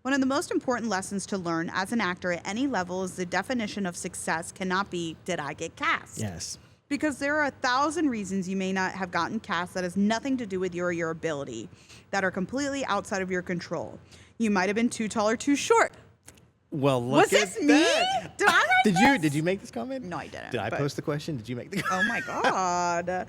One of the most important lessons to learn as an actor at any level is the definition of success cannot be, did I get cast? Yes. Because there are 1,000 reasons you may not have gotten cast that has nothing to do with your ability, that are completely outside of your control. You might have been too tall or too short. Well, look Was at this me? that. Did I write this? Did you make this comment? No, I didn't. Did I but- post the question? Did you make the Oh my God.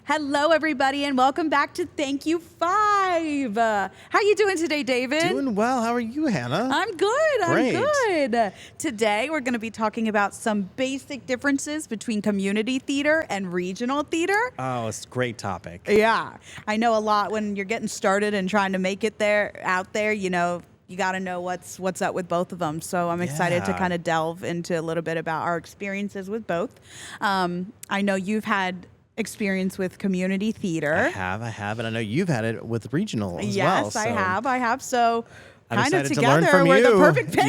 Hello, everybody, and welcome back to Thank You 5. How you doing today, David? Doing well. How are you, Hannah? I'm good. Great. I'm good. Today, we're going to be talking about some basic differences between community theater and regional theater. Oh, it's a great topic. Yeah, I know a lot when you're getting started and trying to make it out there, you know, you got to know what's up with both of them. So I'm excited to Yeah. kind of delve into a little bit about our experiences with both. I know you've had experience with community theater. I have, and I know you've had it with regional as well. Yes, I have. So I'm kind of excited to learn together, from we're the you. perfect pair.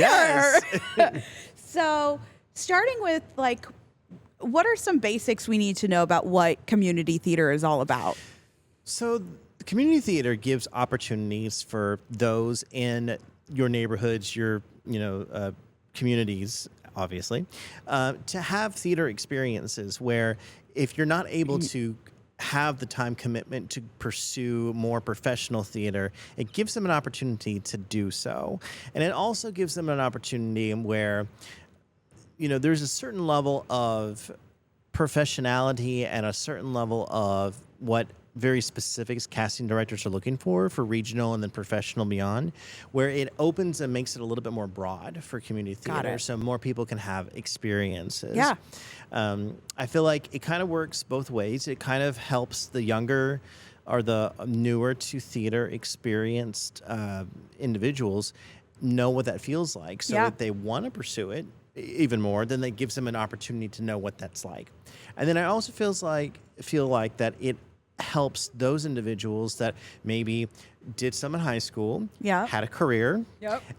Yes. So starting with what are some basics we need to know about what community theater is all about? So the community theater gives opportunities for those in your neighborhoods, your communities, obviously, to have theater experiences where if you're not able to have the time commitment to pursue more professional theater, it gives them an opportunity to do so. And it also gives them an opportunity where, there's a certain level of professionality and a certain level of what very specific casting directors are looking for regional and then professional beyond, where it opens and makes it a little bit more broad for community theater so more people can have experiences. Yeah. I feel like it kind of works both ways. It kind of helps the younger or the newer to theater experienced individuals know what that feels like. So if they want to pursue it even more, then that gives them an opportunity to know what that's like. And then I also feel like that it helps those individuals that maybe did some in high school, had a career,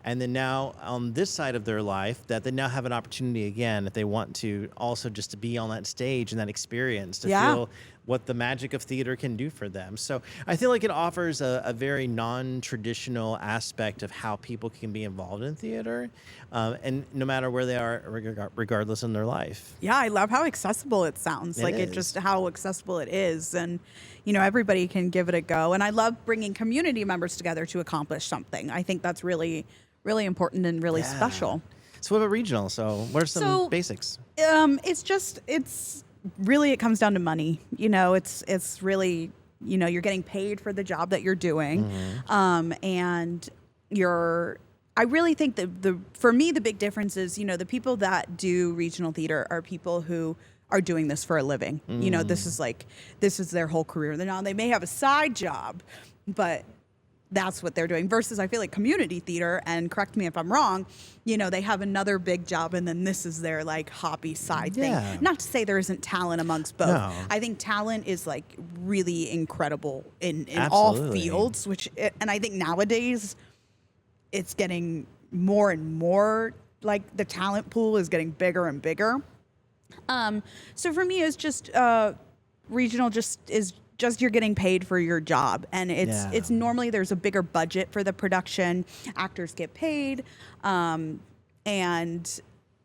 and then now on this side of their life that they now have an opportunity again if they want to also just to be on that stage and that experience to feel what the magic of theater can do for them. So I feel like it offers a very non-traditional aspect of how people can be involved in theater, and no matter where they are, regardless in their life. Yeah, I love how accessible it sounds. How accessible it is. And, everybody can give it a go. And I love bringing community members together to accomplish something. I think that's really, really important and really special. So what about regional? So what are some basics? It's really, it comes down to money. It's really, you're getting paid for the job that you're doing. And I really think that for me, the big difference is, the people that do regional theater are people who are doing this for a living. This is their whole career. Now they may have a side job, but that's what they're doing. Versus I feel like community theater, and correct me if I'm wrong, they have another big job and then this is their hobby side thing. Not to say there isn't talent amongst both. No. I think talent is really incredible in all fields, and I think nowadays it's getting more and more the talent pool is getting bigger and bigger. So for me, it's just regional. Just you're getting paid for your job, and it's normally there's a bigger budget for the production. Actors get paid, and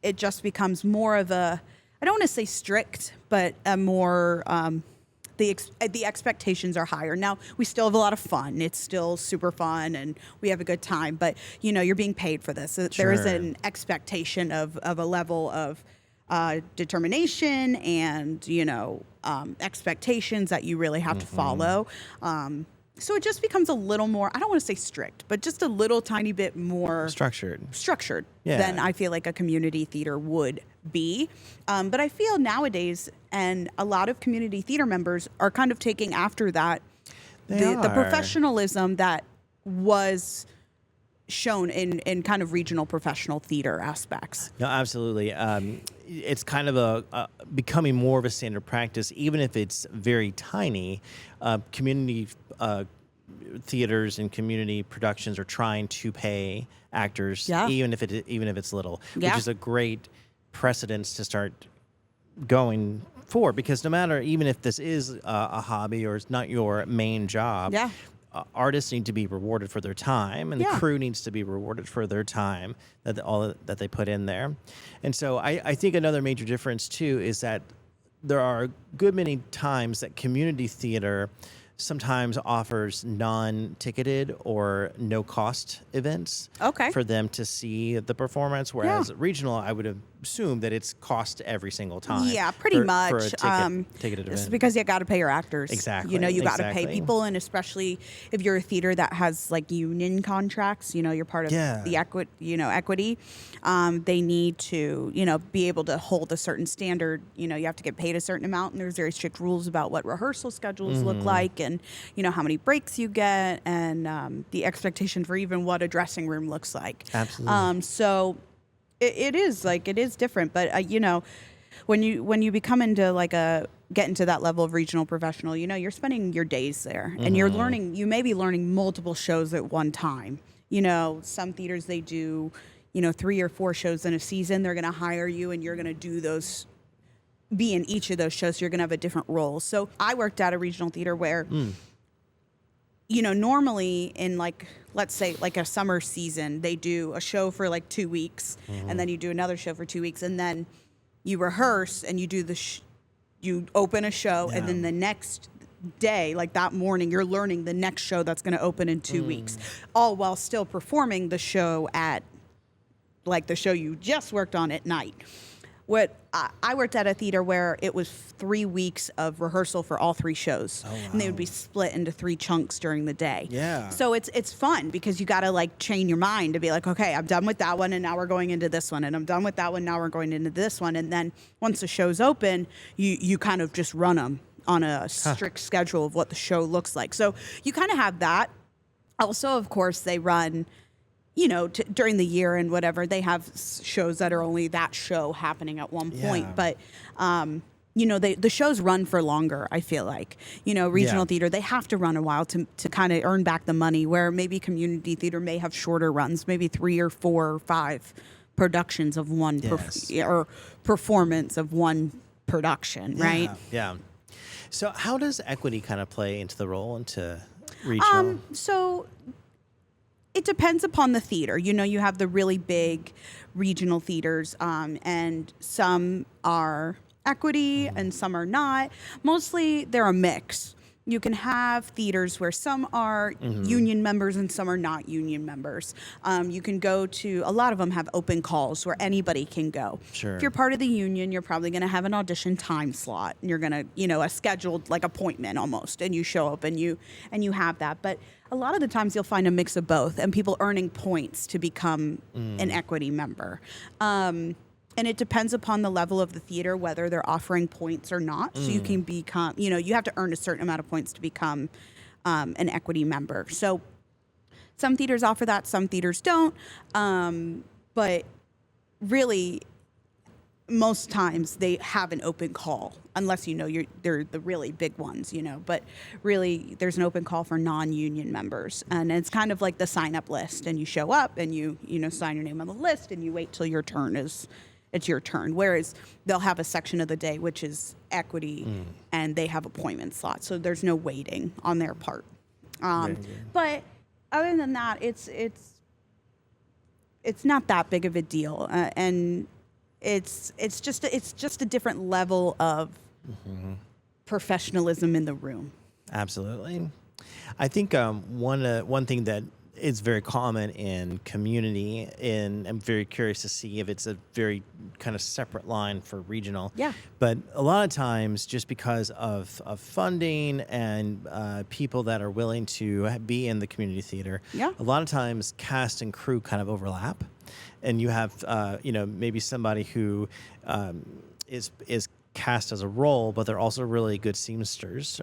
it just becomes more of a, I don't want to say strict, but a more the expectations are higher. Now, we still have a lot of fun. It's still super fun, and we have a good time. But, you're being paid for this. Sure. There is an expectation of a level of determination and, expectations that you really have to follow. So it just becomes a little more, I don't want to say strict, but just a little tiny bit more structured than I feel like a community theater would be. But I feel nowadays, and a lot of community theater members are kind of taking after that, the professionalism that was shown in kind of regional professional theater aspects. No, absolutely. It's kind of becoming more of a standard practice, even if it's very tiny. Community theaters and community productions are trying to pay actors, even if it's little, which is a great precedence to start going for, because no matter, even if this is a hobby or it's not your main job, artists need to be rewarded for their time, and the crew needs to be rewarded for their time that they put in there. And so I think another major difference too is that there are a good many times that community theater sometimes offers non-ticketed or no-cost events for them to see the performance, whereas regional, I would assume that it's cost every single time. Yeah, pretty much. For a ticketed event. It's because you got to pay your actors. Exactly. You know, you got to pay people, and especially if you're a theater that has like union contracts, you know, you're part of the equity. They need to, you know, be able to hold a certain standard. You know, you have to get paid a certain amount, and there's very strict rules about what rehearsal schedules look like, and you know how many breaks you get, and the expectation for even what a dressing room looks like. Absolutely. So it is different, but you know, when you become into get into that level of regional professional, you know, you're spending your days there, and you're learning. You may be learning multiple shows at one time. You know, some theaters, they do, you know, 3 or 4 shows in a season. They're going to hire you, and you're going to do those. Be in each of those shows, so you're going to have a different role. So I worked at a regional theater where, you know, normally in let's say a summer season, they do a show for 2 weeks, and then you do another show for 2 weeks, and then you rehearse and you do you open a show, and then the next day, that morning, you're learning the next show that's going to open in 2 weeks, all while still performing the show at the show you just worked on at night. I worked at a theater where it was 3 weeks of rehearsal for all 3 shows. Oh, wow. And they would be split into 3 chunks during the day. Yeah. So it's fun because you got to train your mind to be okay, I'm done with that one, and now we're going into this one, and I'm done with that one, now we're going into this one. And then once the show's open, you kind of just run them on a strict schedule of what the show looks like. So you kind of have that. Also, of course, they run, you know, during the year and whatever, they have shows that are only that show happening at one point. But, you know, the shows run for longer, I feel like. You know, regional theater, they have to run a while to kind of earn back the money, where maybe community theater may have shorter runs, maybe 3 or 4 or 5 productions of one or performance of one production, right? Yeah. So how does equity kind of play into the role, into regional? So it depends upon the theater. You know, you have the really big regional theaters, and some are equity and some are not. Mostly they're a mix. You can have theaters where some are union members and some are not union members. You can go to, a lot of them have open calls where anybody can go. Sure. If you're part of the union, you're probably going to have an audition time slot. And you're going to, you know, a scheduled appointment almost, and you show up and you have that. But a lot of the times you'll find a mix of both, and people earning points to become an equity member. And it depends upon the level of the theater, whether they're offering points or not. So you can become, you know, you have to earn a certain amount of points to become an equity member. So some theaters offer that, some theaters don't. But really, most times they have an open call, unless, you know, they're the really big ones, you know. But really, there's an open call for non-union members. And it's kind of like the sign-up list. And you show up and you sign your name on the list, and you wait till your turn it's your turn. Whereas they'll have a section of the day which is equity, and they have appointment slots, so there's no waiting on their part. But other than that, it's not that big of a deal, and it's just a different level of professionalism in the room. Absolutely. I think one thing that is very common in community, and I'm very curious to see if it's a very kind of separate line for regional. Yeah. But a lot of times, just because of funding and people that are willing to be in the community theater, a lot of times cast and crew kind of overlap. And you have, you know, maybe somebody who is cast as a role, but they're also really good seamsters,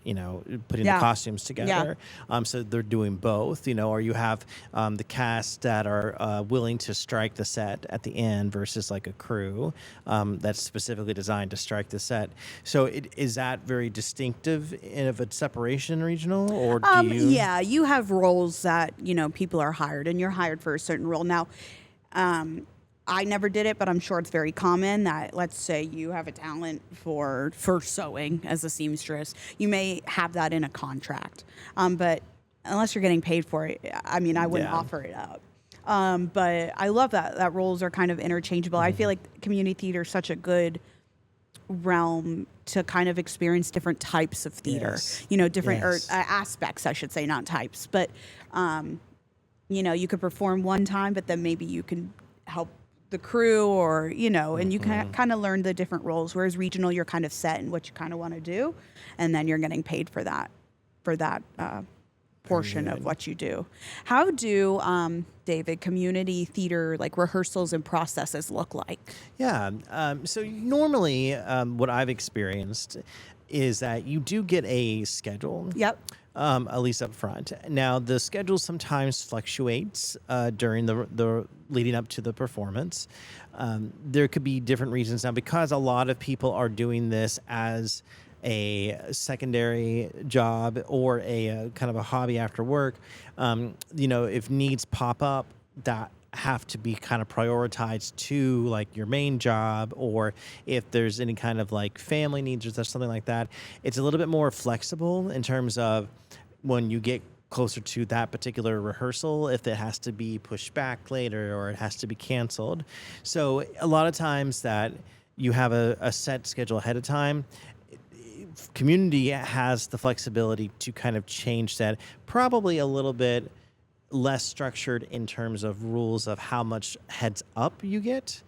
you know, putting the costumes together. So they're doing both, you know, or you have the cast that are willing to strike the set at the end versus a crew that's specifically designed to strike the set. So is that very distinctive of a separation regional, or do you? Yeah, you have roles that, you know, people are hired, and you're hired for a certain role. Now, I never did it, but I'm sure it's very common that, let's say you have a talent for sewing as a seamstress, you may have that in a contract. But unless you're getting paid for it, I mean, I wouldn't offer it up. But I love that roles are kind of interchangeable. I feel like community theater is such a good realm to kind of experience different types of theater, different or aspects, I should say, not types, but you could perform one time, but then maybe you can help the crew or, and you can kind of learn the different roles. Whereas regional, you're kind of set in what you kind of want to do. And then you're getting paid for that portion of what you do. How do, David, community theater, like rehearsals and processes look like? Yeah. So normally what I've experienced is that you do get a schedule. Yep. At least up front. Now, the schedule sometimes fluctuates during the leading up to the performance. There could be different reasons now because a lot of people are doing this as a secondary job or a kind of a hobby after work. If needs pop up that have to be kind of prioritized to like your main job, or if there's any kind of like family needs or something like that, it's a little bit more flexible in terms of when you get closer to that particular rehearsal, if it has to be pushed back later or it has to be canceled. So a lot of times that you have a set schedule ahead of time, community has the flexibility to kind of change that, probably a little bit less structured in terms of rules of how much heads up you get.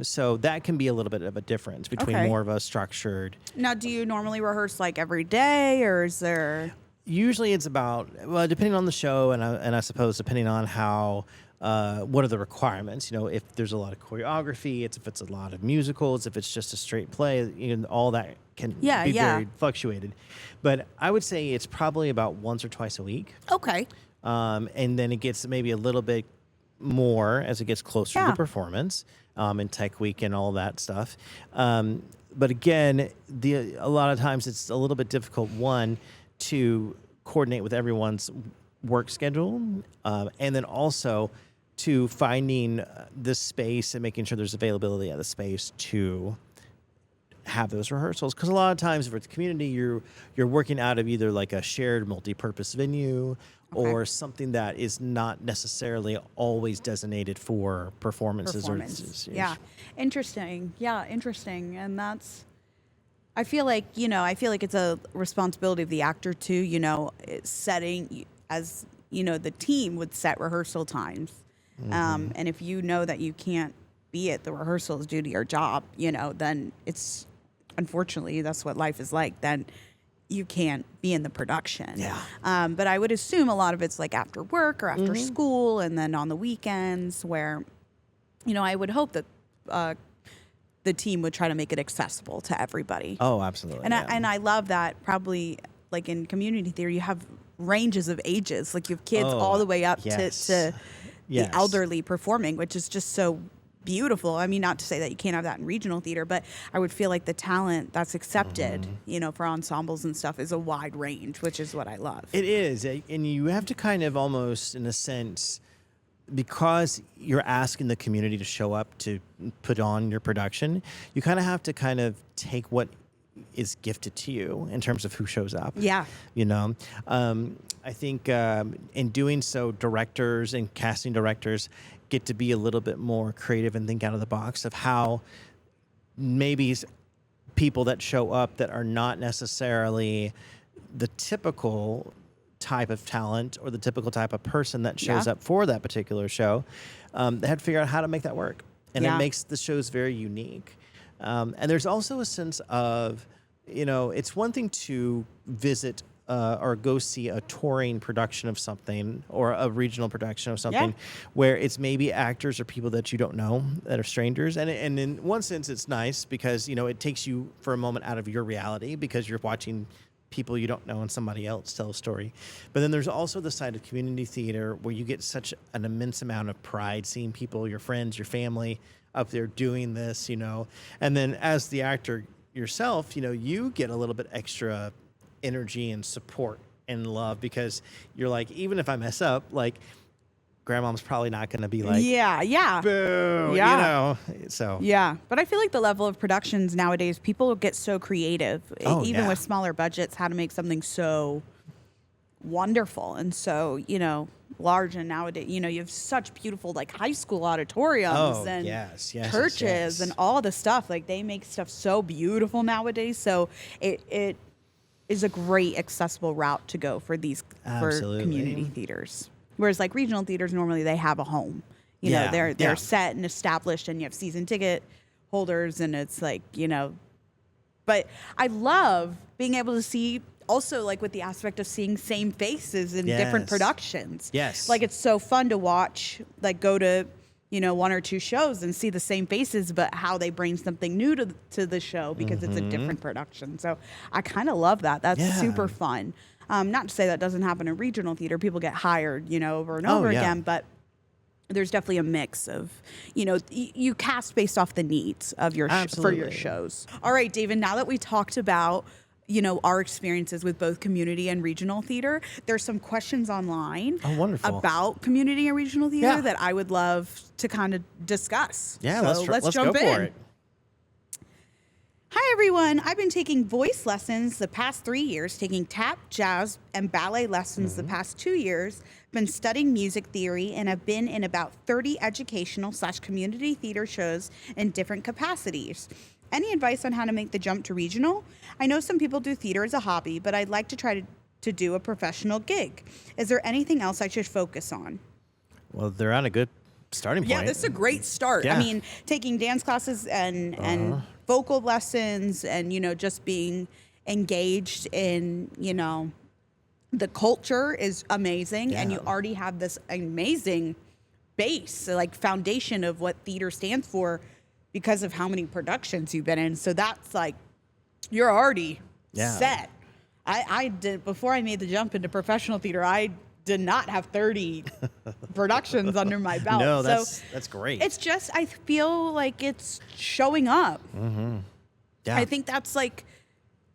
So that can be a little bit of a difference between more of a structured. Now, do you normally rehearse like every day, or is there? Usually it's about, well, depending on the show and I suppose depending on how, what are the requirements? If there's a lot of choreography, if it's a lot of musicals, if it's just a straight play, all that can be very fluctuated. But I would say it's probably about once or twice a week. Okay. And then it gets maybe a little bit more as it gets closer to the performance, and tech week and all that stuff. But again, a lot of times it's a little bit difficult, one, to coordinate with everyone's work schedule, and then also to finding the space and making sure there's availability of the space to have those rehearsals. Because a lot of times if it's community, you're working out of either like a shared multi-purpose venue or something that is not necessarily always designated for performances. Yeah. Interesting. Yeah, interesting. And that's, I feel like it's a responsibility of the actor too, setting, as the team would set rehearsal times. And if you know that you can't be at the rehearsals due to your job, then it's, unfortunately, that's what life is like. Then you can't be in the production. Yeah. But I would assume a lot of it's like after work or after school, and then on the weekends where, I would hope that the team would try to make it accessible to everybody. Oh, absolutely. And I love that. Probably like in community theater, you have ranges of ages. Like you have kids all the way up to the elderly performing, which is just so beautiful. I mean, not to say that you can't have that in regional theater, but I would feel like the talent that's accepted, for ensembles and stuff is a wide range, which is what I love. It is. And you have to kind of almost, in a sense, because you're asking the community to show up to put on your production, you kind of have to kind of take what is gifted to you in terms of who shows up. Yeah. I think in doing so, directors and casting directors get to be a little bit more creative and think out of the box of how maybe people that show up that are not necessarily the typical type of talent or the typical type of person that shows up for that particular show, they had to figure out how to make that work. And it makes the shows very unique. And there's also a sense of, it's one thing to visit or go see a touring production of something or a regional production of something where it's maybe actors or people that you don't know that are strangers. And in one sense, it's nice because, it takes you for a moment out of your reality because you're watching people you don't know and somebody else tell a story. But then there's also the side of community theater where you get such an immense amount of pride seeing people, your friends, your family up there doing this, and then as the actor yourself, you get a little bit extra energy and support and love because you're like, even if I mess up, like grandmom's probably not going to be like, yeah. boo, Yeah. you know. So Yeah, but I feel like the level of productions nowadays, people get so creative, even with smaller budgets, how to make something so wonderful and so, large. And nowadays, you have such beautiful like high school auditoriums and churches and all the stuff. Like they make stuff so beautiful nowadays. So it is a great accessible route to go for these for community theaters. Whereas like regional theaters, normally they have a home. They're set and established, and you have season ticket holders, and it's like, But I love being able to see also like with the aspect of seeing same faces in different productions. Yes. Like it's so fun to watch, like go to, one or two shows and see the same faces, but how they bring something new to the show because it's a different production. So I kind of love that. That's super fun. Not to say that doesn't happen in regional theater. People get hired, over and over again, but there's definitely a mix of, you cast based off the needs of your for your shows. All right, David, now that we talked about, our experiences with both community and regional theater, there's some questions online about community and regional theater that I would love to kind of discuss. Yeah, so let's jump in. For it. Hi, everyone. I've been taking voice lessons the past 3 years, taking tap, jazz, and ballet lessons the past 2 years, been studying music theory, and have been in about 30 educational/community theater shows in different capacities. Any advice on how to make the jump to regional? I know some people do theater as a hobby, but I'd like to try to do a professional gig. Is there anything else I should focus on? Well, they're on a good starting point. Yeah, this is a great start. Yeah. I mean, taking dance classes and vocal lessons and, just being engaged in, the culture is amazing. Yeah. And you already have this amazing base, like foundation of what theater stands for because of how many productions you've been in. So that's like, you're already set. I did, before I made the jump into professional theater, I did not have 30 productions under my belt. No, that's great. It's just, I feel like it's showing up. Mm-hmm. Yeah. I think that's like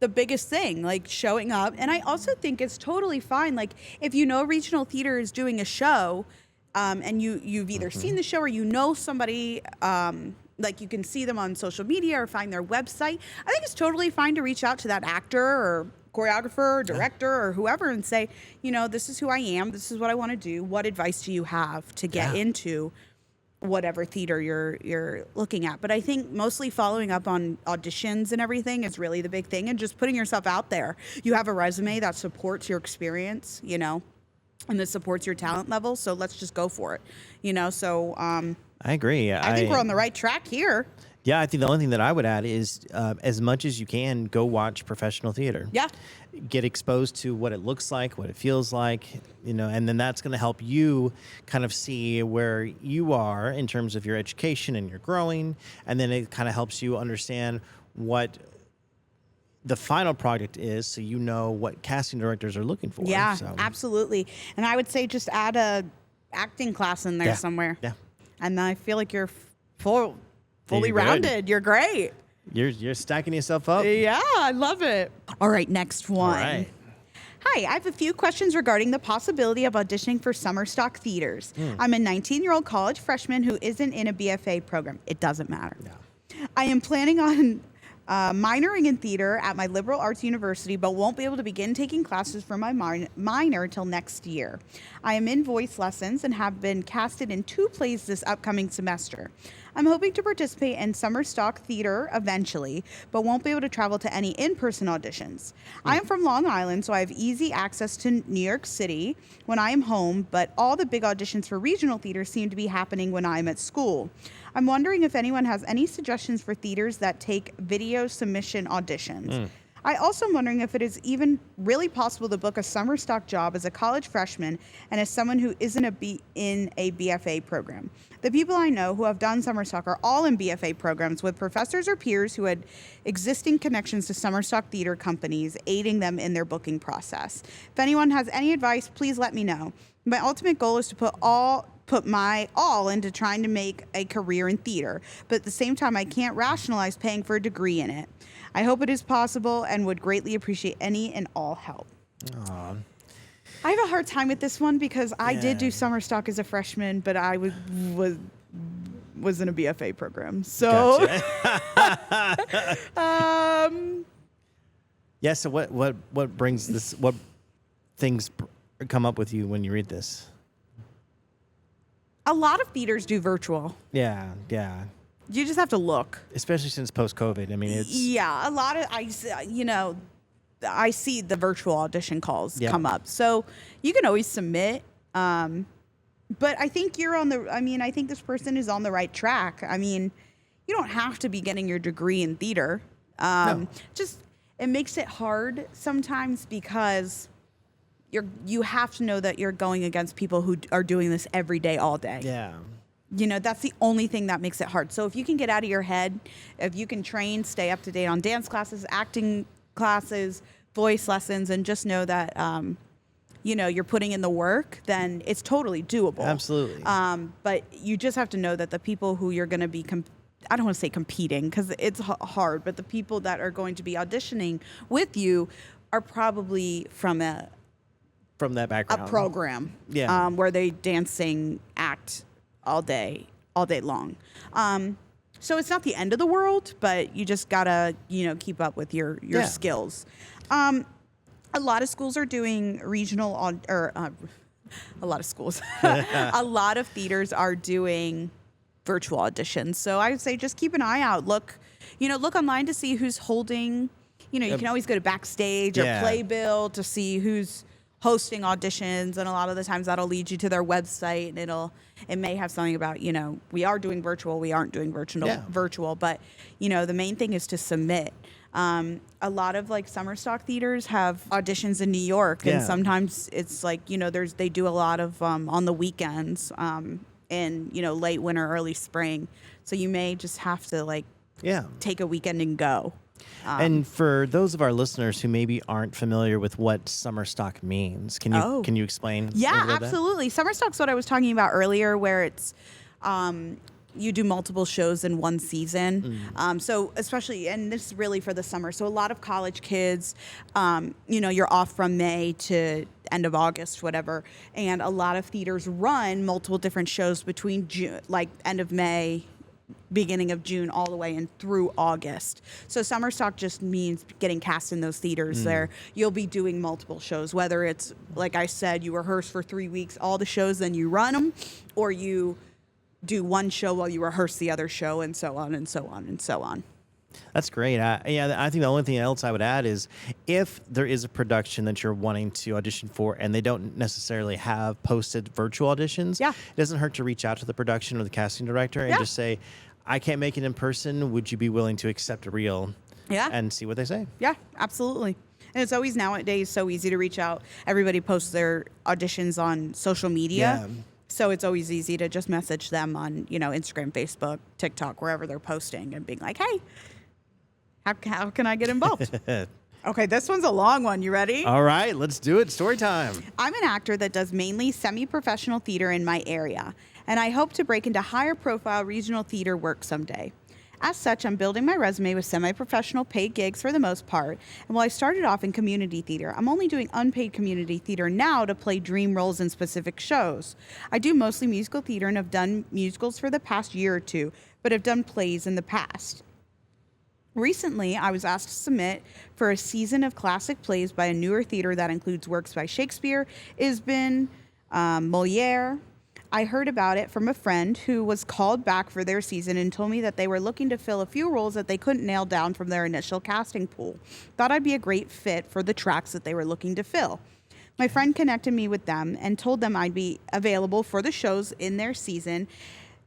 the biggest thing, like showing up. And I also think it's totally fine. Like if regional theater is doing a show and you've either seen the show or somebody, like you can see them on social media or find their website. I think it's totally fine to reach out to that actor or choreographer or director or whoever and say, this is who I am. This is what I want to do. What advice do you have to get into whatever theater you're looking at? But I think mostly following up on auditions and everything is really the big thing, and just putting yourself out there. You have a resume that supports your experience, and that supports your talent level. So let's just go for it, So I agree. I think we're on the right track here. Yeah, I think the only thing that I would add is as much as you can, go watch professional theater. Yeah. Get exposed to what it looks like, what it feels like, and then that's going to help you kind of see where you are in terms of your education and your growing. And then it kind of helps you understand what the final product is, so you know what casting directors are looking for. Yeah, so. Absolutely. And I would say just add a acting class in there somewhere. Yeah. And I feel like you're fully rounded. You're great. You're stacking yourself up. Yeah, I love it. All right, next one. All right. Hi, I have a few questions regarding the possibility of auditioning for summer stock theaters. I'm a 19-year-old college freshman who isn't in a BFA program. It doesn't matter. No. I am planning on minoring in theater at my liberal arts university, but won't be able to begin taking classes for my minor until next year. I am in voice lessons and have been casted in 2 plays this upcoming semester. I'm hoping to participate in summer stock theater eventually, but won't be able to travel to any in-person auditions. I am from Long Island, so I have easy access to New York City when I am home, but all the big auditions for regional theater seem to be happening when I'm at school. I'm wondering if anyone has any suggestions for theaters that take video submission auditions. I also am wondering if it is even really possible to book a summer stock job as a college freshman and as someone who isn't in a BFA program. The people I know who have done summer stock are all in BFA programs with professors or peers who had existing connections to summer stock theater companies aiding them in their booking process. If anyone has any advice, please let me know. My ultimate goal is to put my all into trying to make a career in theater, but at the same time, I can't rationalize paying for a degree in it. I hope it is possible and would greatly appreciate any and all help. Aww. I have a hard time with this one because I did do summer stock as a freshman, but I was in a BFA program. So, gotcha. Yeah. So what brings this? What things come up with you when you read this? A lot of theaters do virtual. Yeah. You just have to look. Especially since post-COVID. I mean, it's... Yeah, a lot of, I see the virtual audition calls come up. So you can always submit. But I think I think this person is on the right track. I mean, you don't have to be getting your degree in theater. No. Just, it makes it hard sometimes because you have to know that you're going against people who are doing this every day, all day. Yeah. That's the only thing that makes it hard. So if you can get out of your head, if you can train, stay up to date on dance classes, acting classes, voice lessons, and just know that, you're putting in the work, then it's totally doable. Absolutely. But you just have to know that the people who you're going to be, I don't want to say competing because it's hard, but the people that are going to be auditioning with you are probably from that background, a program, where they dance, sing, act all day long. So it's not the end of the world, but you just gotta, keep up with your skills. A lot of schools are doing regional a lot of schools, a lot of theaters are doing virtual auditions. So I would say just keep an eye out. Look online to see who's holding. You can always go to Backstage or Playbill to see who's hosting auditions, and a lot of the times that'll lead you to their website, and it may have something about, we are doing virtual, we aren't doing virtual, but the main thing is to submit. A lot of summer stock theaters have auditions in New York, and sometimes it's they do a lot of on the weekends, in late winter, early spring. So you may just have to take a weekend and go. And for those of our listeners who maybe aren't familiar with what summer stock means, can you explain? Yeah, absolutely. Summer stock's what I was talking about earlier, where it's you do multiple shows in one season. So especially, and this is really for the summer. So a lot of college kids, you're off from May to end of August, whatever. And a lot of theaters run multiple different shows between June, end of May, beginning of June, all the way in through August. So summer stock just means getting cast in those theaters there. You'll be doing multiple shows, whether it's, like I said, you rehearse for 3 weeks, all the shows, then you run them, or you do one show while you rehearse the other show, and so on and so on and so on. That's great. I think the only thing else I would add is if there is a production that you're wanting to audition for and they don't necessarily have posted virtual auditions, it doesn't hurt to reach out to the production or the casting director and just say, I can't make it in person. Would you be willing to accept a reel? Yeah. And see what they say. Yeah, absolutely. And it's always nowadays so easy to reach out. Everybody posts their auditions on social media. Yeah. So it's always easy to just message them on, Instagram, Facebook, TikTok, wherever they're posting, and being like, hey, how can I get involved? Okay, this one's a long one. You ready? All right, let's do it. Story time. I'm an actor that does mainly semi-professional theater in my area, and I hope to break into higher profile regional theater work someday. As such, I'm building my resume with semi-professional paid gigs for the most part, and while I started off in community theater, I'm only doing unpaid community theater now to play dream roles in specific shows. I do mostly musical theater and have done musicals for the past year or two, but have done plays in the past. Recently, I was asked to submit for a season of classic plays by a newer theater that includes works by Shakespeare, Ibsen, Moliere. I heard about it from a friend who was called back for their season and told me that they were looking to fill a few roles that they couldn't nail down from their initial casting pool. Thought I'd be a great fit for the tracks that they were looking to fill. My friend connected me with them and told them I'd be available for the shows in their season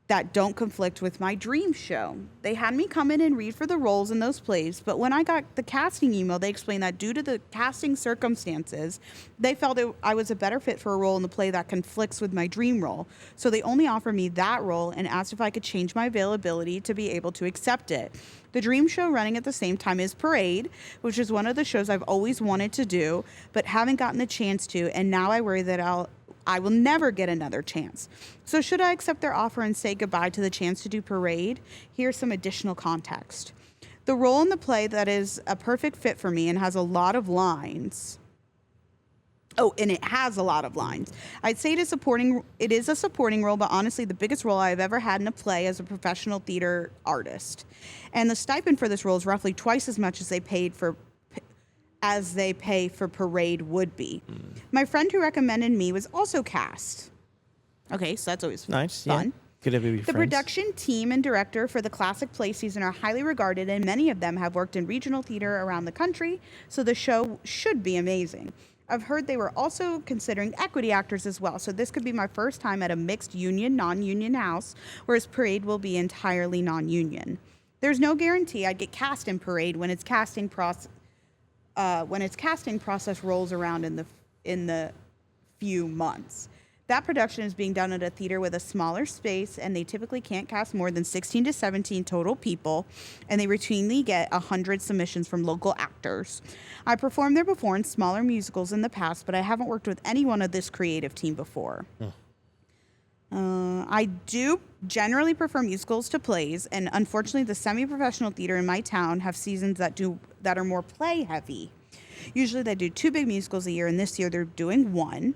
that don't conflict with my dream show. They had me come in and read for the roles in those plays, but when I got the casting email, they explained that due to the casting circumstances, they felt I was a better fit for a role in the play that conflicts with my dream role. So they only offered me that role and asked if I could change my availability to be able to accept it. The dream show running at the same time is Parade, which is one of the shows I've always wanted to do, but haven't gotten the chance to, and now I worry that I will never get another chance. So should I accept their offer and say goodbye to the chance to do Parade? Here's some additional context. The role in the play that is a perfect fit for me and has a lot of lines. Oh, and it has a lot of lines. I'd say it is a supporting role, but honestly, the biggest role I've ever had in a play as a professional theater artist. And the stipend for this role is roughly twice as much as they pay for Parade would be. My friend who recommended me was also cast. Okay, so that's always nice, fun. Yeah. Good to be The friends. production team and director for the classic play season are highly regarded, and many of them have worked in regional theater around the country, so the show should be amazing. I've heard they were also considering equity actors as well, so this could be my first time at a mixed union, non-union house, whereas Parade will be entirely non-union. There's no guarantee I'd get cast in Parade when its casting process rolls around in the few months. That production is being done at a theater with a smaller space, and they typically can't cast more than 16 to 17 total people, and they routinely get 100 submissions from local actors. I performed there before in smaller musicals in the past, but I haven't worked with anyone of this creative team before. I do generally prefer musicals to plays, and unfortunately the semi-professional theater in my town have seasons that are more play heavy. Usually they do 2 big musicals a year, and this year they're doing 1.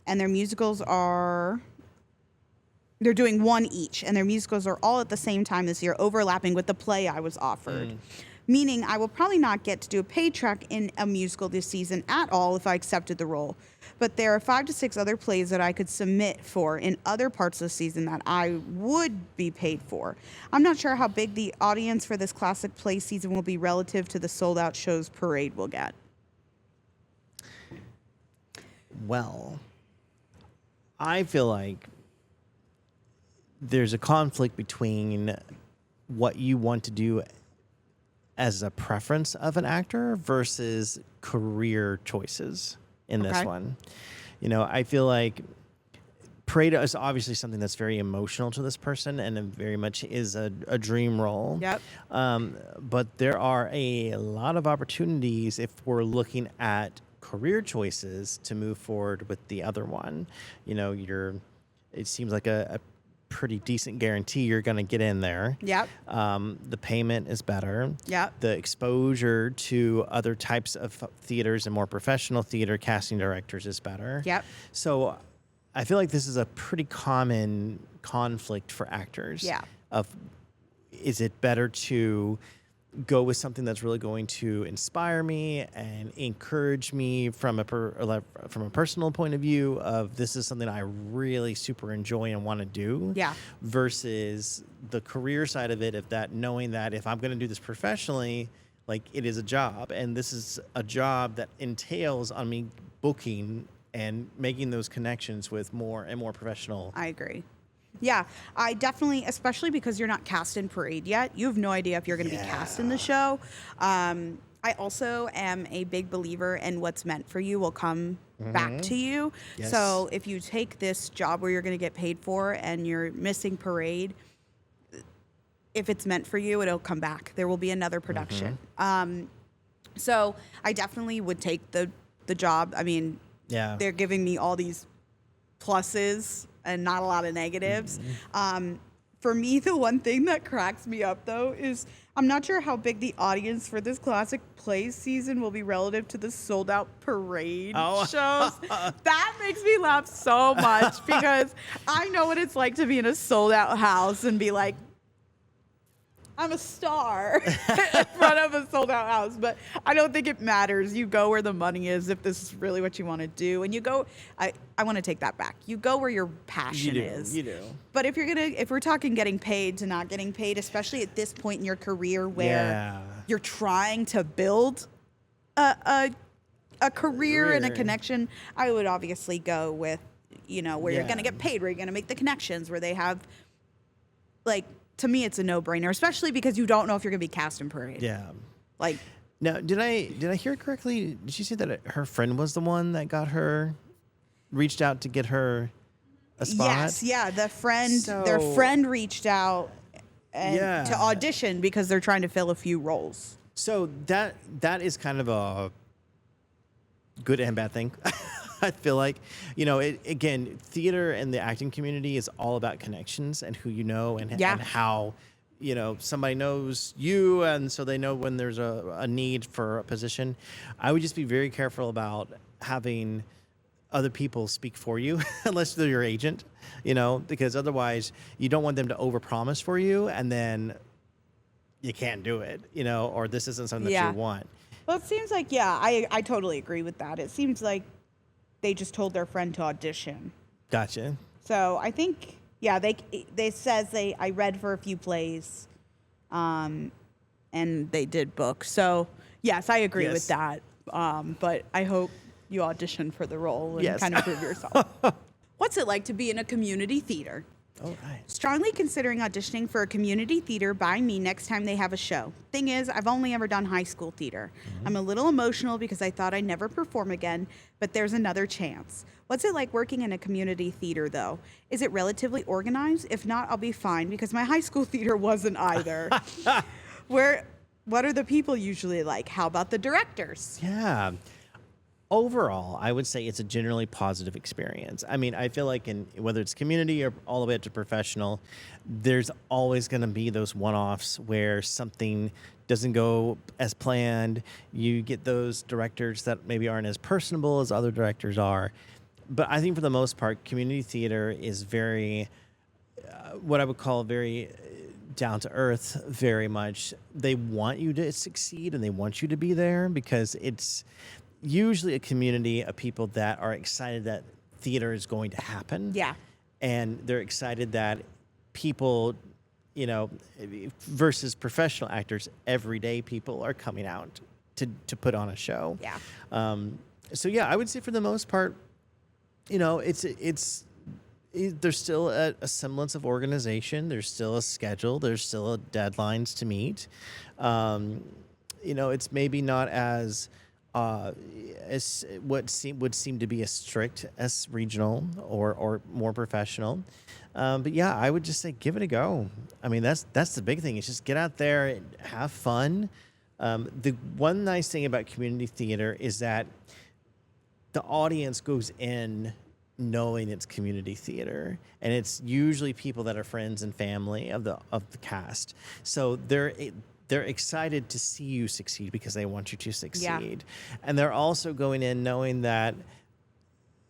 And their musicals they're doing 1 each, and their musicals are all at the same time this year, overlapping with the play I was offered. Meaning I will probably not get to do a paid track in a musical this season at all if I accepted the role. But there are 5 to 6 other plays that I could submit for in other parts of the season that I would be paid for. I'm not sure how big the audience for this classic play season will be relative to the sold-out shows Parade will get. Well, I feel like there's a conflict between what you want to do as a preference of an actor versus career choices in this one. You know, I feel like Parade is obviously something that's very emotional to this person, and it very much is a dream role. Yep. But there are a lot of opportunities if we're looking at career choices to move forward with the other one. You know, it seems like a pretty decent guarantee you're going to get in there. Yep. The payment is better. Yep. The exposure to other types of theaters and more professional theater casting directors is better. Yep. So I feel like this is a pretty common conflict for actors. Yeah. Is it better to go with something that's really going to inspire me and encourage me from a personal point of view of this is something I really super enjoy and want to do, versus the career side of it, knowing that if I'm going to do this professionally, like it is a job, and this is a job that entails on me booking and making those connections with more and more professional. I agree. Yeah, I definitely, especially because you're not cast in Parade yet. You have no idea if you're going to be cast in the show. I also am a big believer in what's meant for you will come back to you. Yes. So if you take this job where you're going to get paid for and you're missing Parade, if it's meant for you, it'll come back. There will be another production. So I definitely would take the job. I mean, they're giving me all these pluses and not a lot of negatives. For me, the one thing that cracks me up, though, is I'm not sure how big the audience for this classic play season will be relative to the sold-out Parade shows. That makes me laugh so much because I know what it's like to be in a sold-out house and be like, I'm a star in front of a sold-out house, but I don't think it matters. You go where the money is if this is really what you want to do, and you go. I want to take that back. You go where your passion is. You do. But if we're talking getting paid to not getting paid, especially at this point in your career where you're trying to build a career and a connection, I would obviously go with where you're going to get paid, where you're going to make the connections, where they have like. To me, it's a no-brainer, especially because you don't know if you're going to be cast in Parade. Yeah. Like, now, did I hear correctly? Did she say that her friend was the one that reached out to get her a spot? Yes, yeah. Their friend reached out to audition because they're trying to fill a few roles. So that is kind of a good and bad thing. I feel like, again, theater and the acting community is all about connections and who you know and how, somebody knows you, and so they know when there's a need for a position. I would just be very careful about having other people speak for you unless they're your agent, because otherwise you don't want them to overpromise for you and then you can't do it, or this isn't something that you want. Well, it seems like, I totally agree with that. It seems like they just told their friend to audition. Gotcha. So I think, they says I read for a few plays, and they did book. So yes, I agree with that. But I hope you audition for the role and kind of prove yourself. What's it like to be in a community theater? Oh, right. Strongly considering auditioning for a community theater by me next time they have a show. Thing is, I've only ever done high school theater. I'm a little emotional because I thought I'd never perform again, but there's another chance. What's it like working in a community theater, though? Is it relatively organized? If not, I'll be fine because my high school theater wasn't either. What are the people usually like? How about the directors? Yeah. Overall, I would say it's a generally positive experience. I mean, I feel like whether it's community or all the way up to professional, there's always going to be those one-offs where something doesn't go as planned. You get those directors that maybe aren't as personable as other directors are. But I think for the most part, community theater is very, what I would call very down to earth, very much. They want you to succeed and they want you to be there because it's usually a community of people that are excited that theater is going to happen. Yeah. And they're excited that people, versus professional actors, everyday people are coming out to put on a show. Yeah. So I would say for the most part, there's still a semblance of organization. There's still a schedule. There's still deadlines to meet. It's maybe not as would seem to be as strict as regional or more professional. But I would just say give it a go. I mean, that's the big thing. Is just get out there and have fun. The one nice thing about community theater is that the audience goes in knowing it's community theater, and it's usually people that are friends and family of the cast. So they're excited to see you succeed because they want you to succeed. Yeah. And they're also going in knowing that,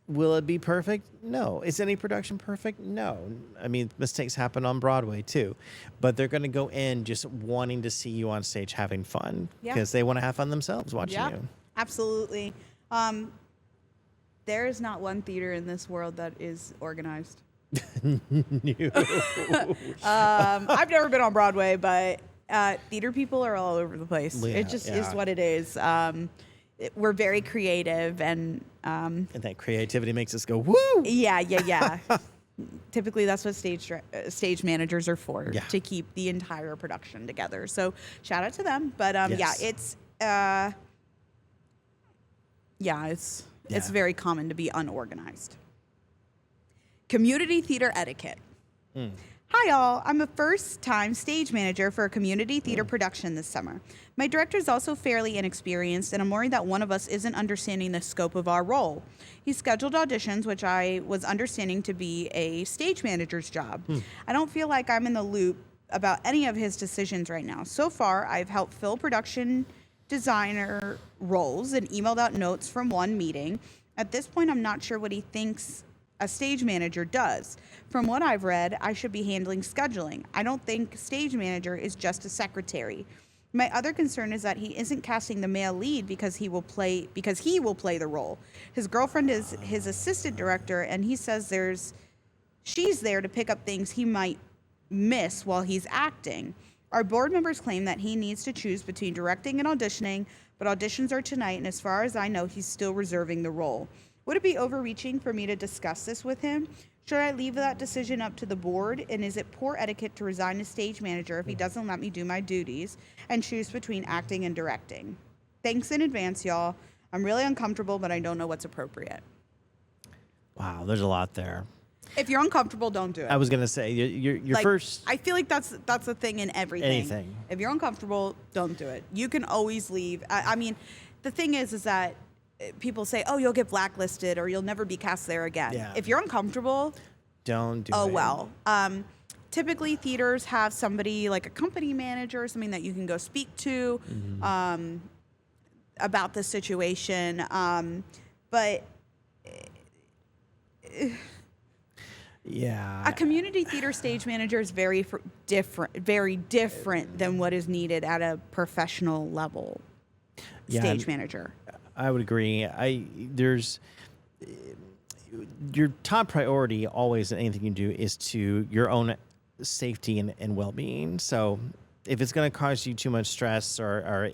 will it be perfect? No. Is any production perfect? No. I mean, mistakes happen on Broadway too. But they're going to go in just wanting to see you on stage having fun because they want to have fun themselves watching you. Absolutely. There is not one theater in this world that is organized. I've never been on Broadway, but theater people are all over the place. Yeah, it just is what it is. We're very creative, and that creativity makes us go, woo! Yeah. Typically, that's what stage managers are for, to keep the entire production together. So shout out to them. But it's very common to be unorganized. Community theater etiquette. Hi, all. I'm a first-time stage manager for a community theater production this summer. My director is also fairly inexperienced, and I'm worried that one of us isn't understanding the scope of our role. He scheduled auditions, which I was understanding to be a stage manager's job. I don't feel like I'm in the loop about any of his decisions right now. So far, I've helped fill production designer roles and emailed out notes from one meeting. At this point, I'm not sure what he thinks a stage manager does. From what I've read, I should be handling scheduling. I don't think stage manager is just a secretary. My other concern is that he isn't casting the male lead because he will play the role. His girlfriend is his assistant director, and he says she's there to pick up things he might miss while he's acting. Our board members claim that he needs to choose between directing and auditioning, but auditions are tonight, and as far as I know, he's still reserving the role. Would it be overreaching for me to discuss this with him? Should I leave that decision up to the board? And is it poor etiquette to resign as stage manager if he doesn't let me do my duties and choose between acting and directing? Thanks in advance, y'all. I'm really uncomfortable, but I don't know what's appropriate. Wow, there's a lot there. If you're uncomfortable, don't do it. I was gonna say your first. I feel like that's a thing in everything. Anything. If you're uncomfortable, don't do it. You can always leave. I mean, the thing is that people say, "Oh, you'll get blacklisted or you'll never be cast there again." Yeah. If you're uncomfortable, don't do it. Oh well. Typically, theaters have somebody like a company manager or something that you can go speak to about the situation. But yeah, a community theater stage manager is very different than what is needed at a professional level stage manager. I would agree. There's your top priority always in anything you do is to your own safety and well-being. So if it's going to cause you too much stress or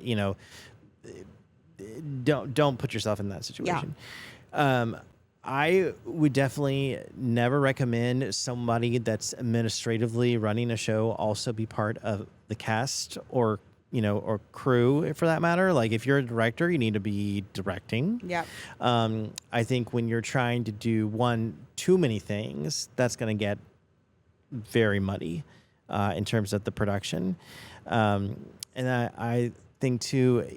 don't put yourself in that situation. Yeah. I would definitely never recommend somebody that's administratively running a show also be part of the cast or crew for that matter. Like if you're a director, you need to be directing. Yeah. I think when you're trying to do too many things, that's going to get very muddy in terms of the production. And I think too,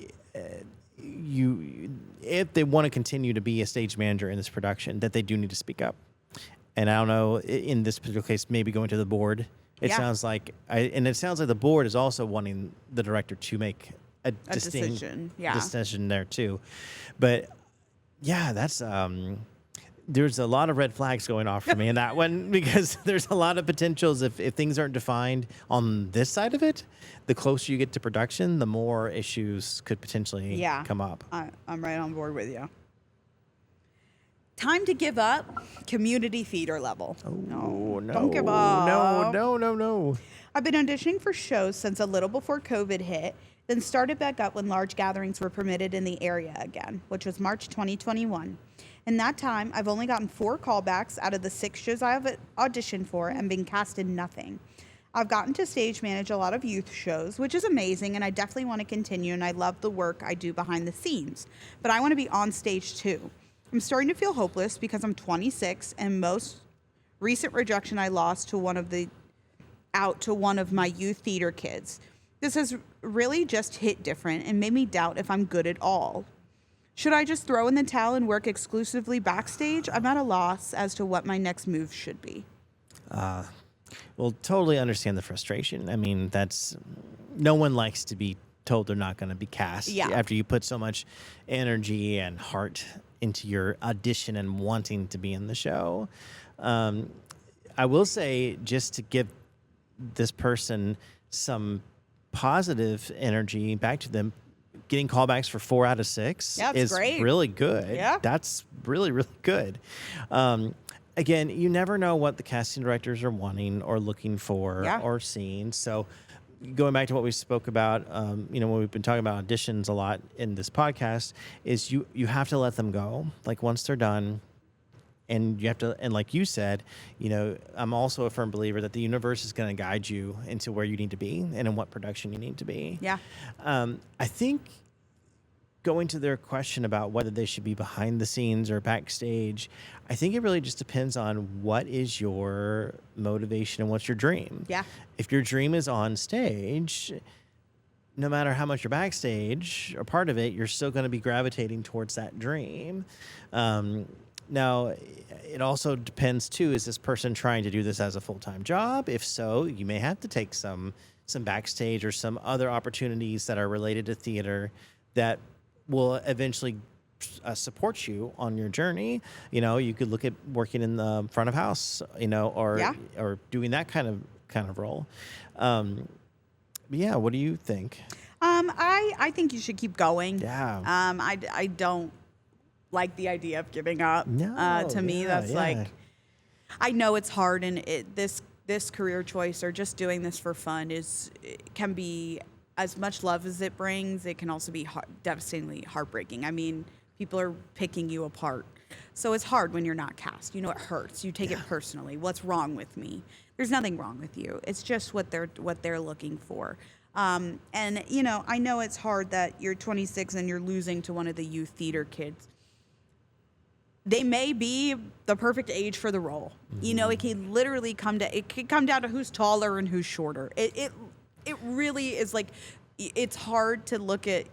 if they want to continue to be a stage manager in this production, that they do need to speak up. And I don't know, in this particular case, maybe going to the board. It sounds like the board is also wanting the director to make a distinct decision there too. But yeah, that's there's a lot of red flags going off for me in that one because there's a lot of potentials if things aren't defined on this side of it. The closer you get to production, the more issues could potentially come up. I'm right on board with you. Time to give up community theater level. Oh, no. Don't give up. No. I've been auditioning for shows since a little before COVID hit, then started back up when large gatherings were permitted in the area again, which was March 2021. In that time, I've only gotten 4 callbacks out of the 6 shows I have auditioned for and been cast in nothing. I've gotten to stage manage a lot of youth shows, which is amazing, and I definitely want to continue, and I love the work I do behind the scenes. But I want to be on stage too. I'm starting to feel hopeless because I'm 26, and most recent rejection I lost to one of my youth theater kids. This has really just hit different and made me doubt if I'm good at all. Should I just throw in the towel and work exclusively backstage? I'm at a loss as to what my next move should be. Well, totally understand the frustration. I mean, no one likes to be told they're not going to be cast after you put so much energy and heart into your audition and wanting to be in the show. I will say, just to give this person some positive energy back to them, getting callbacks for 4 out of 6 is great. Really good. Yeah. That's really, really good. Again, you never know what the casting directors are wanting or looking for or seeing. So going back to what we spoke about, when we've been talking about auditions a lot in this podcast, is you have to let them go. Like once they're done, and you have to, and like you said, I'm also a firm believer that the universe is going to guide you into where you need to be and in what production you need to be. Yeah. I think going to their question about whether they should be behind the scenes or backstage, I think it really just depends on what is your motivation and what's your dream. Yeah. If your dream is on stage, no matter how much you're backstage or part of it, you're still going to be gravitating towards that dream. Now, it also depends, too, is this person trying to do this as a full-time job? If so, you may have to take some backstage or some other opportunities that are related to theater that will eventually support you on your journey. You could look at working in the front of house, or doing that kind of role. What do you think? I think you should keep going. Yeah. I don't like the idea of giving up. No, to me, that's like, I know it's hard, and this career choice or just doing this for fun can be as much love as it brings. It can also be devastatingly heartbreaking. I mean, people are picking you apart. So it's hard when you're not cast. It hurts. You take it personally. What's wrong with me? There's nothing wrong with you. It's just what they're looking for. And I know it's hard that you're 26 and you're losing to one of the youth theater kids. They may be the perfect age for the role. Mm-hmm. It can literally come down to who's taller and who's shorter. It really is like, it's hard to look at,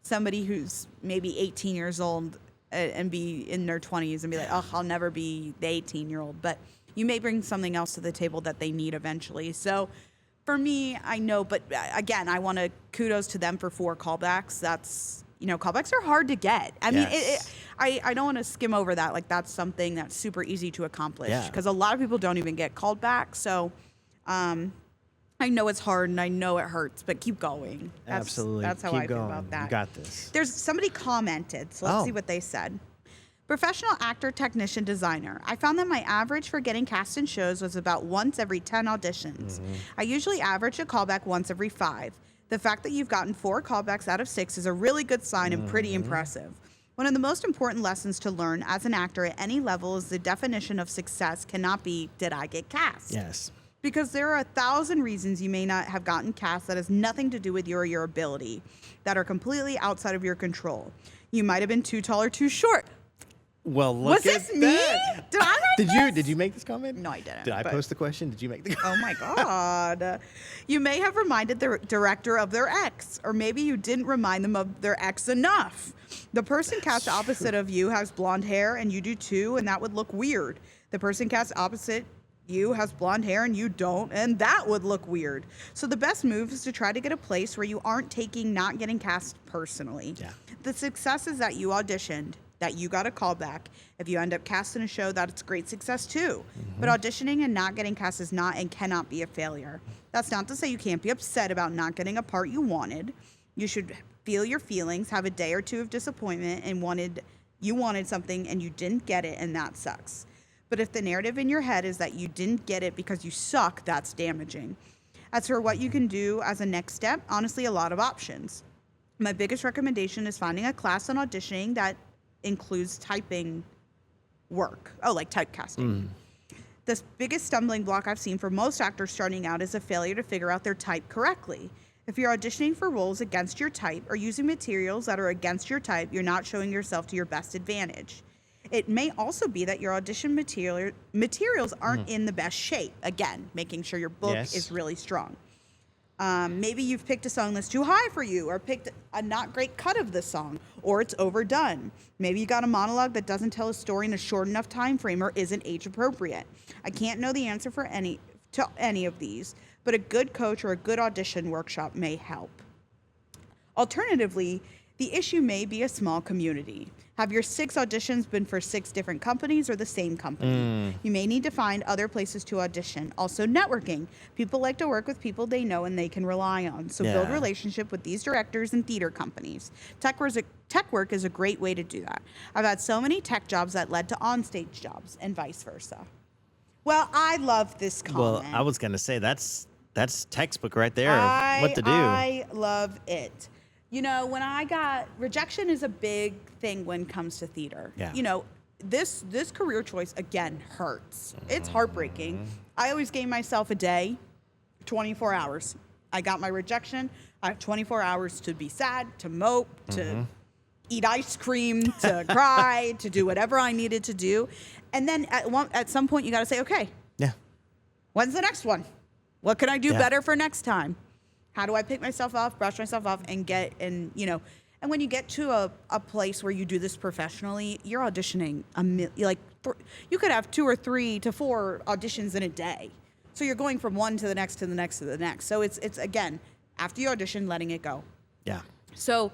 somebody who's maybe 18 years old and be in their 20s and be like, oh, I'll never be the 18-year-old. But you may bring something else to the table that they need eventually. So for me, I know, but again, I want to kudos to them for 4 callbacks. callbacks are hard to get. I mean, Yes. I don't want to skim over that. Like, that's something that's super easy to accomplish because a lot of people don't even get called back. So, I know it's hard and I know it hurts, but keep going. Absolutely. That's how Keep I feel going. about that. You got this. There's somebody commented, so let's see what they said. Professional actor, technician, designer. I found that my average for getting cast in shows was about once every 10 auditions. I usually average a callback once every 5. The fact that you've gotten 4 callbacks out of 6 is a really good sign and pretty impressive. One of the most important lessons to learn as an actor at any level is the definition of success cannot be, did I get cast? Yes. Because there are 1,000 reasons you may not have gotten cast that has nothing to do with your ability, that are completely outside of your control. You might have been too tall or too short. Well, look Was this me? that. Did I make this? Did you make this comment? No, I didn't. Did I but- post the question? Did you make the comment? Oh my God. You may have reminded the director of their ex, or maybe you didn't remind them of their ex enough. The person cast opposite of you has blonde hair and you do too, and that would look weird. The person cast opposite you has blonde hair and you don't, and that would look weird. So the best move is to try to get a place where you aren't taking not getting cast personally. Yeah. The success is that you auditioned, that you got a callback. If you end up cast in a show, that's great success too. But auditioning and not getting cast is not and cannot be a failure. That's not to say you can't be upset about not getting a part you wanted. You should feel your feelings, have a day or two of disappointment and you wanted something and you didn't get it, and that sucks. But if the narrative in your head is that you didn't get it because you suck, that's damaging. As for what you can do as a next step, honestly, a lot of options. My biggest recommendation is finding a class on auditioning that includes typing work. Oh, like typecasting. The biggest stumbling block I've seen for most actors starting out is a failure to figure out their type correctly. If you're auditioning for roles against your type or using materials that are against your type, you're not showing yourself to your best advantage. It may also be that your audition materials aren't in the best shape. Again, making sure your book is really strong. Maybe you've picked a song that's too high for you, or picked a not great cut of the song, or it's overdone. Maybe you got a monologue that doesn't tell a story in a short enough time frame or isn't age appropriate. I can't know the answer to any of these, but a good coach or a good audition workshop may help. Alternatively, the issue may be a small community. Have your 6 auditions been for 6 different companies or the same company? You may need to find other places to audition. Also, networking. People like to work with people they know and they can rely on. So build relationship with these directors and theater companies. Tech work is a great way to do that. I've had so many tech jobs that led to onstage jobs and vice versa. Well, I love this comment. Well, I was going to say that's textbook right there. What to do. I love it. When I got rejection is a big thing when it comes to theater. Yeah. This career choice again hurts. It's heartbreaking. I always gave myself a day, 24 hours. I got my rejection. I have 24 hours to be sad, to mope, to eat ice cream, to cry, to do whatever I needed to do. And then at some point you got to say, okay, when's the next one? What can I do better for next time? How do I pick myself off, brush myself off, and and when you get to a place where you do this professionally, you're auditioning you could have 2 or 3 to 4 auditions in a day. So you're going from one to the next to the next to the next. So it's again, after you audition, letting it go. Yeah. So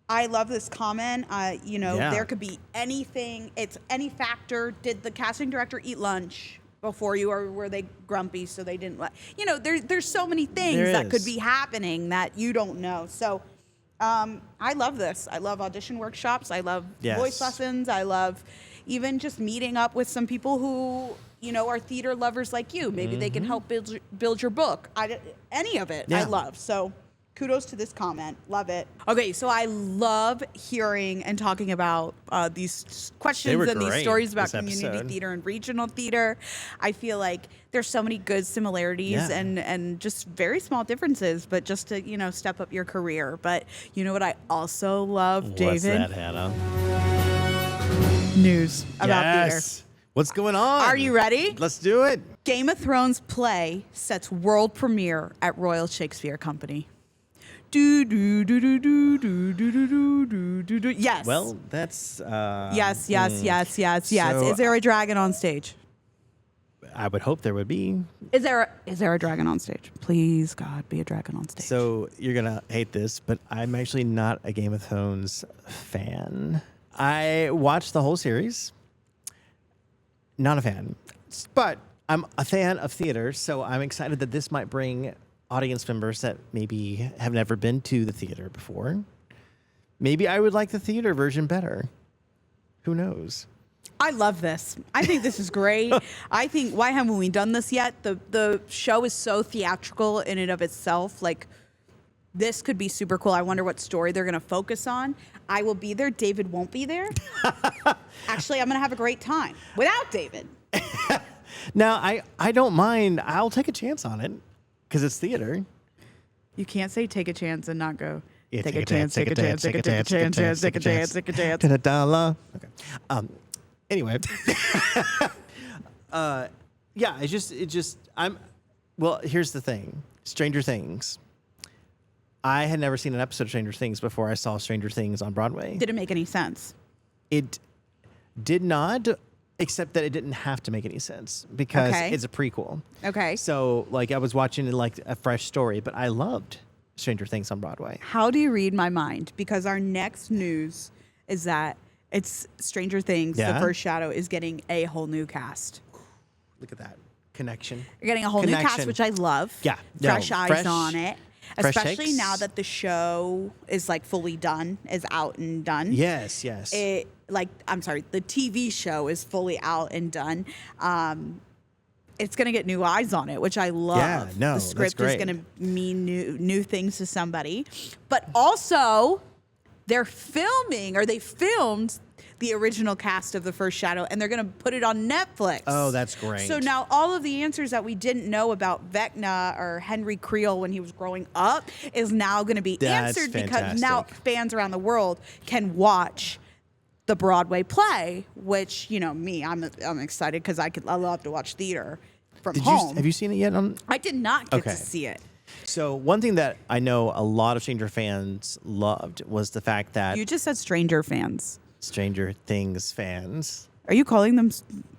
I love this comment. There could be anything. It's any factor. Did the casting director eat lunch before you, or were they grumpy so they didn't there's so many things that could be happening that you don't know. So I love this. I love audition workshops. I love voice lessons. I love even just meeting up with some people who are theater lovers like you. Maybe they can help build your book. Any of it I love. So kudos to this comment. Love it. Okay, so I love hearing and talking about these questions and these stories about community theater and regional theater. I feel like there's so many good similarities and just very small differences, but just to, step up your career. But you know what I also love, David? What's that, Hannah? News about theater. What's going on? Are you ready? Let's do it. Game of Thrones play sets world premiere at Royal Shakespeare Company. Yes. Well, that's yes. So, Is there a dragon on stage? I would hope there would be. Is there a dragon on stage? Please, God, be a dragon on stage. So you're going to hate this, but I'm actually not a Game of Thrones fan. I watched the whole series. Not a fan. But I'm a fan of theater, so I'm excited that this might bring audience members that maybe have never been to the theater before. Maybe I would like the theater version better. Who knows? I love this. I think this is great. I think, why haven't we done this yet? The show is so theatrical in and of itself. Like, this could be super cool. I wonder what story they're going to focus on. I will be there. David won't be there. Actually, I'm going to have a great time without David. Now, I don't mind. I'll take a chance on it because it's theater. You can't say take a chance and not go. Yeah, Take a chance, take a chance, take a chance, take a chance, take a chance, take a chance. Okay. Anyway. Yeah, well, here's the thing. Stranger Things. I had never seen an episode of Stranger Things before I saw Stranger Things on Broadway. Did it make any sense? It did not, except that it didn't have to make any sense because it's a prequel. Okay. So, like, I was watching like a fresh story, but I loved Stranger Things on Broadway. How do you read my mind? Because our next news is that it's Stranger Things. Yeah? The First Shadow is getting a whole new cast. Look at that connection. You're getting a whole new cast, which I love. Yeah. Fresh eyes on it. Fresh Especially takes. now that the show is like fully done, is out and done. Yes. The TV show is fully out and done. It's going to get new eyes on it, which I love. Yeah, no, the that's script great. is going to mean new things to somebody. But also, they filmed the original cast of The First Shadow, and they're going to put it on Netflix. Oh, that's great. So now all of the answers that we didn't know about Vecna or Henry Creel when he was growing up is now going to be answered because now fans around the world can watch the Broadway play, which, you know, I'm excited because I love to watch theater from home. Have you seen it yet? I did not get to see it. So one thing that I know a lot of Stranger fans loved was the fact that You just said Stranger fans. Stranger Things fans. Are you calling them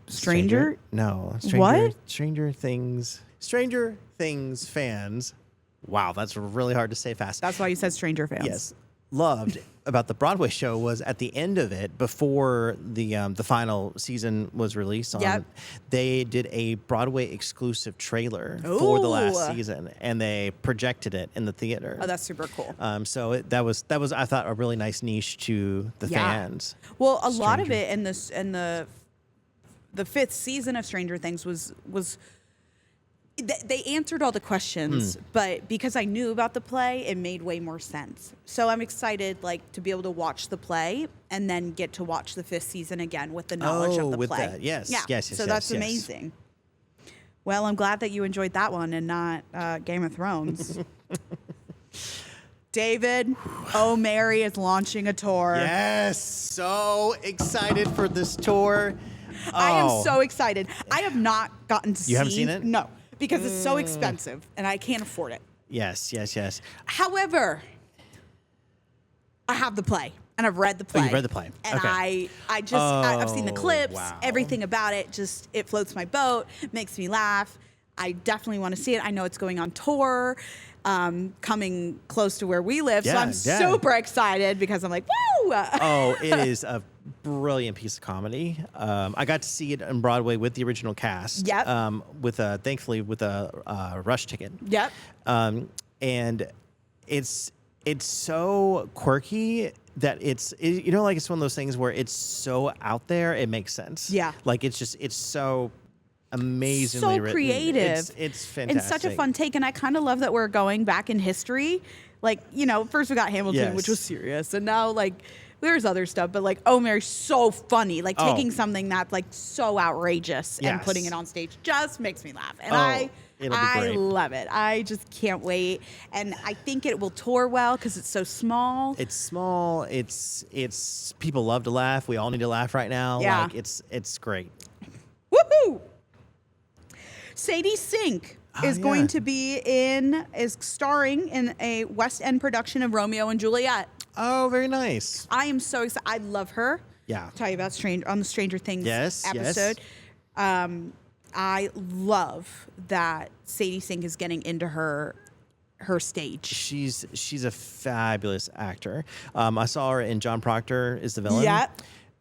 stranger? No. What? Stranger Things fans. Wow, that's really hard to say fast. That's why you said stranger fans. Yes. Loved about the Broadway show was at the end of it, before the final season was released on, they did a Broadway exclusive trailer for the last season, and they projected it in the theater. Oh, that's super cool. So that was I thought a really nice niche to the fans. Well, a lot of it in the fifth season of Stranger Things was they answered all the questions, but because I knew about the play, it made way more sense. So I'm excited, like, to be able to watch the play and then get to watch the fifth season again with the knowledge of the with play. That. Yes. So that's amazing. Well, I'm glad that you enjoyed that one and not Game of Thrones. David, Oh Mary is launching a tour. Yes, so excited for this tour. I am so excited. I have not gotten to see. You haven't seen it? No. Because it's so expensive and I can't afford it. Yes. However, I have the play and I've read the play. Oh, you've read the play. And Okay. I've seen the clips, wow. everything about it, it floats my boat, makes me laugh. I definitely want to see it. I know it's going on tour, coming close to where we live. So I'm super excited because I'm like, woo! It is a brilliant piece of comedy. I got to see it on Broadway with the original cast. Yep. Thankfully with a rush ticket. Yep. And it's so quirky that it's one of those things where it's so out there it makes sense. Yeah. Like it's so amazingly written. Creative. It's fantastic. And such a fun take. And I kind of love that we're going back in history. Like, first we got Hamilton, which was serious. And now, like, there's other stuff. But, like, Oh Mary's so funny. Like, taking something that's, like, so outrageous and putting it on stage just makes me laugh. And I love it. I just can't wait. And I think it will tour well because it's so small. It's small. It's people love to laugh. We all need to laugh right now. Yeah. Like, it's great. Woohoo! Sadie Sink is going to is starring in a West End production of Romeo and Juliet. Oh, very nice. I am so excited. I love her. Yeah. I'll tell you about on the Stranger Things episode. I love that Sadie Sink is getting into her stage. She's a fabulous actor. I saw her in John Proctor is the Villain. Yeah.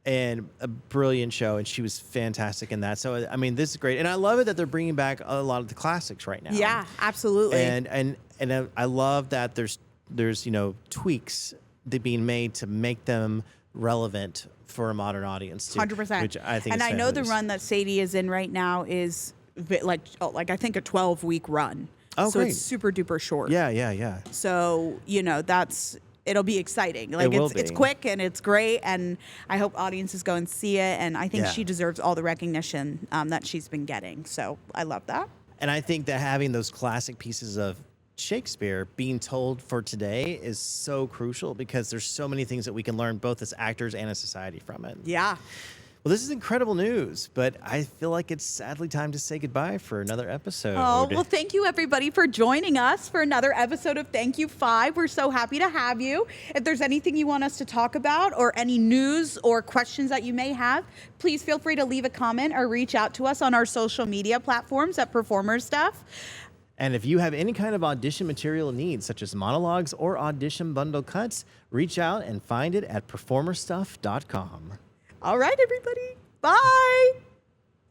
And a brilliant show, and she was fantastic in that. So, I mean, this is great. And I love it that they're bringing back a lot of the classics right now. Yeah, absolutely. And I love that there's tweaks that being made to make them relevant for a modern audience too. 100%. Which I think and is I know the fabulous. run that Sadie is in right now is like I think a 12-week run. Oh, so great. it's super duper short. Yeah. So, it'll be exciting. Like will it's be. quick and it's great, and I hope audiences go and see it. And I think Yeah. she deserves all the recognition that she's been getting. So I love that. And I think that having those classic pieces of Shakespeare being told for today is so crucial because there's so many things that we can learn both as actors and as society from it. Yeah. Well, this is incredible news, but I feel like it's sadly time to say goodbye for another episode. Oh, well, thank you, everybody, for joining us for another episode of Thank You 5. We're so happy to have you. If there's anything you want us to talk about or any news or questions that you may have, please feel free to leave a comment or reach out to us on our social media platforms at Performer Stuff. And if you have any kind of audition material needs, such as monologues or audition bundle cuts, reach out and find it at performerstuff.com. All right, everybody. Bye.